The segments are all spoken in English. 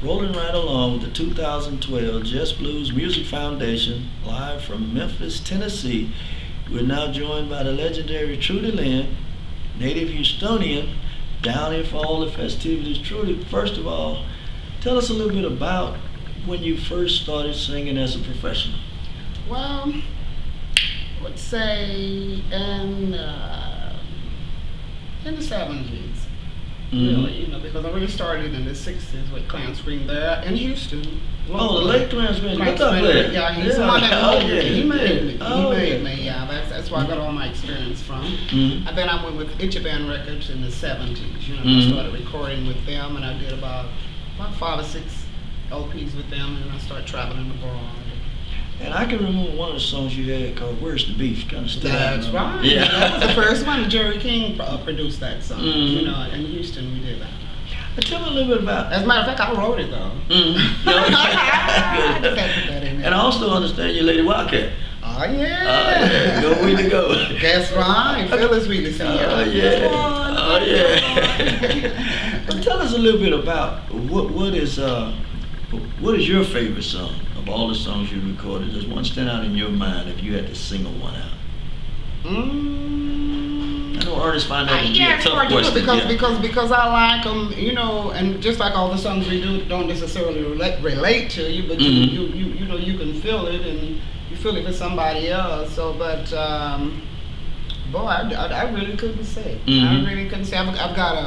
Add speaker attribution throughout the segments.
Speaker 1: rolling right along with the 2012 Just Blues Music Foundation, live from Memphis, Tennessee. We're now joined by the legendary Trudy Lynn, native Houstonian, down here for all the festivities. Trudy, first of all, tell us a little bit about when you first started singing as a professional.
Speaker 2: Well, I would say in the 70s. Really, because I really started in the 60s with Clarence Green there in Houston.
Speaker 1: Oh, the late Clarence Green, good stuff there.
Speaker 2: Yeah, he's the one that he made me.
Speaker 1: Oh,
Speaker 2: He made me, yeah. That's where I got all my experience from. And then I went with Ichiban Records in the 70s. I started recording with them, and I did about 5 or 6 LPs with them, and I started traveling abroad.
Speaker 1: And I can remember one of the songs you had called "Where's the Beef?" Kind of stuff.
Speaker 2: That's right.
Speaker 1: Yeah,
Speaker 2: that was the first one. Jerry King produced that song. In Houston we did that.
Speaker 1: But tell me a little bit about.
Speaker 2: As a matter of fact, I wrote it though.
Speaker 1: And I also understand you're Lady Wildcat.
Speaker 2: Oh yeah.
Speaker 1: Go way to go.
Speaker 2: That's right. Phyllis really sang.
Speaker 1: Oh yeah. But tell us a little bit about what is your favorite song of all the songs you recorded? Does one stand out in your mind if you had to single one out? I know Ernest find that to be a tough question.
Speaker 2: Because I like them, and just like all the songs we do don't necessarily relate to you, but you can feel it and you feel it for somebody else. So, but boy, I really couldn't say. I really couldn't say. I've got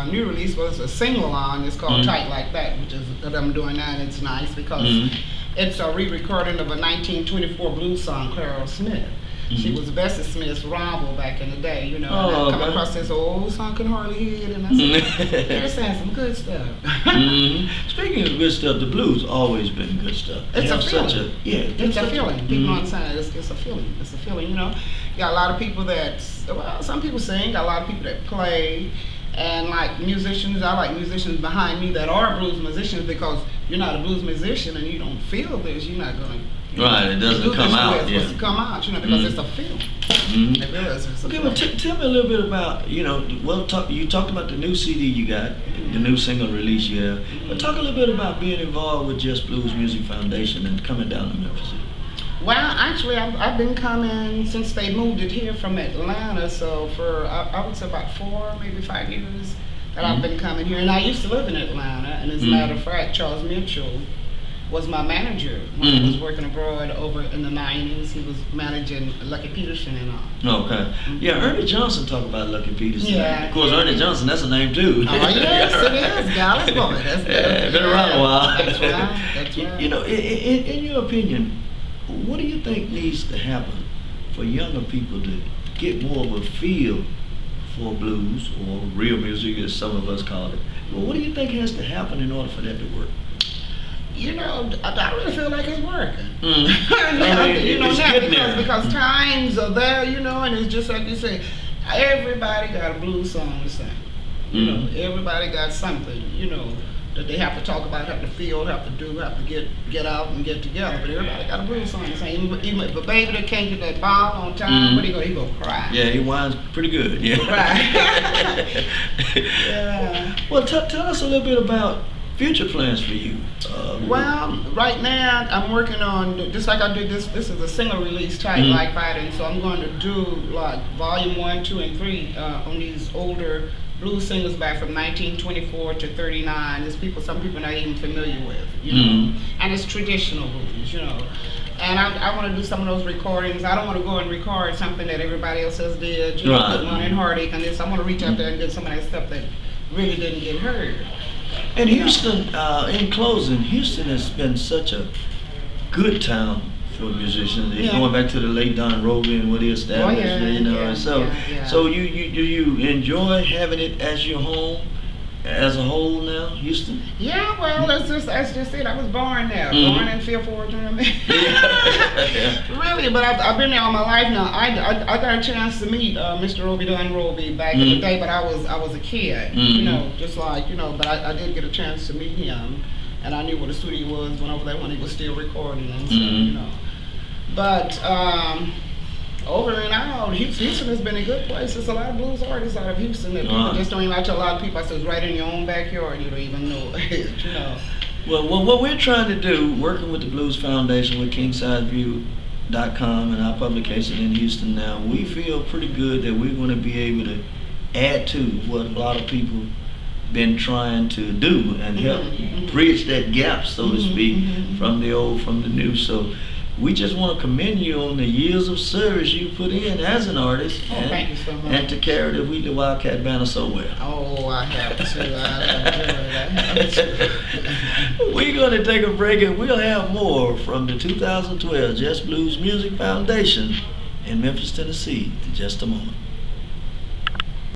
Speaker 2: a new release, but it's a single on. It's called "Tight Like That," which is that I'm doing now, and it's nice because it's a re-recording of a 1924 blues song, Clara Smith. She was Bessie Smith's rival back in the day, and I come across this old song, could hardly hear it, and I said, they're saying some good stuff.
Speaker 1: Speaking of good stuff, the blues always been good stuff.
Speaker 2: It's a feeling. It's a feeling. People don't understand it. It's a feeling. It's a feeling, You got a lot of people some people sing, got a lot of people that play, and like musicians, I like musicians behind me that are blues musicians because you're not a blues musician and you don't feel this, you're not going to.
Speaker 1: Right, it doesn't come out.
Speaker 2: It's supposed to come out, because it's a feeling. It really is. It's a feeling.
Speaker 1: Well, tell me a little bit about, you talked about the new CD you got, the new single release you have, but talk a little bit about being involved with Just Blues Music Foundation and coming down to Memphis.
Speaker 2: Well, actually, I've been coming since they moved it here from Atlanta, so for, I would say about 4, maybe 5 years that I've been coming here. And I used to live in Atlanta, and as a matter of fact, Charles Mitchell was my manager when I was working abroad over in the 90s. He was managing Lucky Peterson and all.
Speaker 1: Okay. Yeah, Ernie Johnson talked about Lucky Peterson.
Speaker 2: Yeah.
Speaker 1: Of course, Ernie Johnson, that's a name too.
Speaker 2: Oh, yes, it is. Dallas boy. That's
Speaker 1: been around a while.
Speaker 2: That's right.
Speaker 1: In your opinion, what do you think needs to happen for younger people to get more of a feel for blues or real music, as some of us call it? Well, what do you think has to happen in order for that to work?
Speaker 2: I really feel like it's working. Because times are there, and it's just like you say, everybody got a blues song to sing. Everybody got something, that they have to talk about, have to feel, have to do, have to get out and get together. But everybody got a blues song to sing. Even if a baby that can't get that ball on time, what he go cry.
Speaker 1: Yeah, he whines pretty good. Yeah.
Speaker 2: Right. Yeah.
Speaker 1: Well, tell us a little bit about future plans for you.
Speaker 2: Well, right now I'm working on, just like I did this is a single release type like that, and so I'm going to do like volume 1, 2, and 3 on these older blues singers back from 1924 to 39. There's some people not even familiar with, and it's traditional blues, And I want to do some of those recordings. I don't want to go and record something that everybody else has did, Good Morning Heartache and this. I want to reach out there and get some of that stuff that really didn't get heard.
Speaker 1: And Houston, in closing, Houston has been such a good town for musicians. Going back to the late Don Roby and what he established, So you enjoy having it as your home as a whole now, Houston?
Speaker 2: Yeah, well, that's just it. I was born there, born in Fairport, Really, but I've been there all my life now. I got a chance to meet Mr. Roby Don Roby back in the day, but I was a kid, just like, but I did get a chance to meet him, and I knew what the studio was when over there when he was still recording and stuff, But over and out, Houston has been a good place. There's a lot of blues artists out of Houston that people just don't even like to. A lot of people, I said, it's right in your own backyard. You don't even know it,
Speaker 1: Well, what we're trying to do, working with the Blues Foundation, with KingsideView.com and our publication in Houston now, we feel pretty good that we're going to be able to add to what a lot of people been trying to do and help bridge that gap, so to speak, from the old, from the new. So we just want to commend you on the years of service you put in as an artist,
Speaker 2: Thank you so much.
Speaker 1: and to carry the Wheatley Wildcat banner so well.
Speaker 2: Oh, I have to. I have to.
Speaker 1: We're going to take a break, and we'll have more from the 2012 Just Blues Music Foundation in Memphis, Tennessee in just a moment.